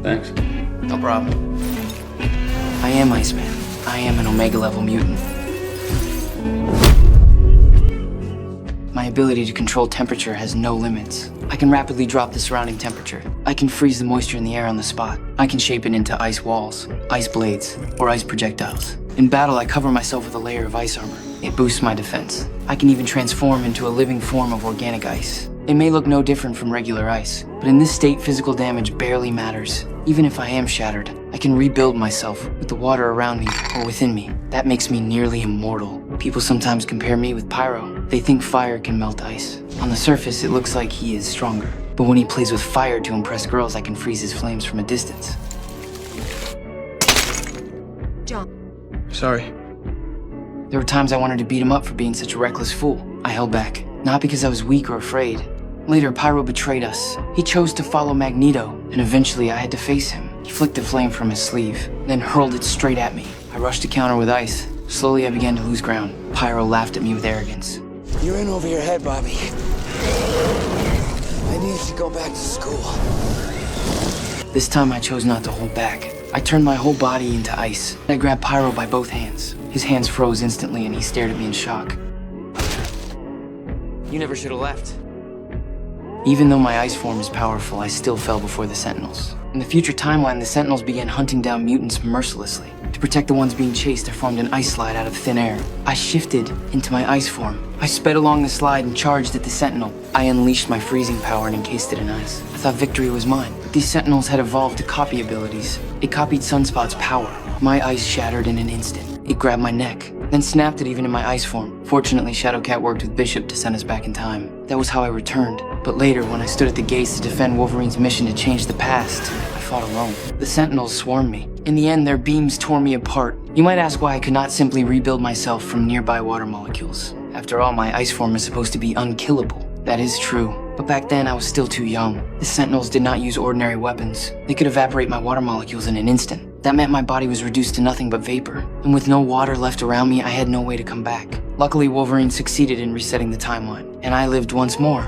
Thanks. No problem. I am Iceman. I am an Omega level mutant. My ability to control temperature has no limits. I can rapidly drop the surrounding temperature. I can freeze the moisture in the air on the spot. I can shape it into ice walls, ice blades, or ice projectiles. In battle, I cover myself with a layer of ice armor. It boosts my defense. I can even transform into a living form of organic ice. It may look no different from regular ice, but in this state, physical damage barely matters. Even if I am shattered, I can rebuild myself with the water around me or within me. That makes me nearly immortal. People sometimes compare me with Pyro. They think fire can melt ice. On the surface, it looks like he is stronger. But when he plays with fire to impress girls, I can freeze his flames from a distance. John. Sorry. There were times I wanted to beat him up for being such a reckless fool. I held back, not because I was weak or afraid. Later, Pyro betrayed us. He chose to follow Magneto, and eventually I had to face him. He flicked a flame from his sleeve, then hurled it straight at me. I rushed to counter with ice. Slowly, I began to lose ground. Pyro laughed at me with arrogance. You're in over your head, Bobby. I need you to go back to school. This time, I chose not to hold back. I turned my whole body into ice. I grabbed Pyro by both hands. His hands froze instantly, and he stared at me in shock. You never should have left. Even though my ice form is powerful, I still fell before the Sentinels. In the future timeline, the Sentinels began hunting down mutants mercilessly. To protect the ones being chased, I formed an ice slide out of thin air. I shifted into my ice form. I sped along the slide and charged at the Sentinel. I unleashed my freezing power and encased it in ice. I thought victory was mine, but these Sentinels had evolved to copy abilities. It copied Sunspot's power. My ice shattered in an instant. It grabbed my neck, then snapped it even in my ice form. Fortunately, Shadowcat worked with Bishop to send us back in time. That was how I returned. But later, when I stood at the gates to defend Wolverine's mission to change the past, I fought alone. The Sentinels swarmed me. In the end, their beams tore me apart. You might ask why I could not simply rebuild myself from nearby water molecules. After all, my ice form is supposed to be unkillable. That is true. But back then, I was still too young. The Sentinels did not use ordinary weapons. They could evaporate my water molecules in an instant. That meant my body was reduced to nothing but vapor. And with no water left around me, I had no way to come back. Luckily, Wolverine succeeded in resetting the timeline, and I lived once more.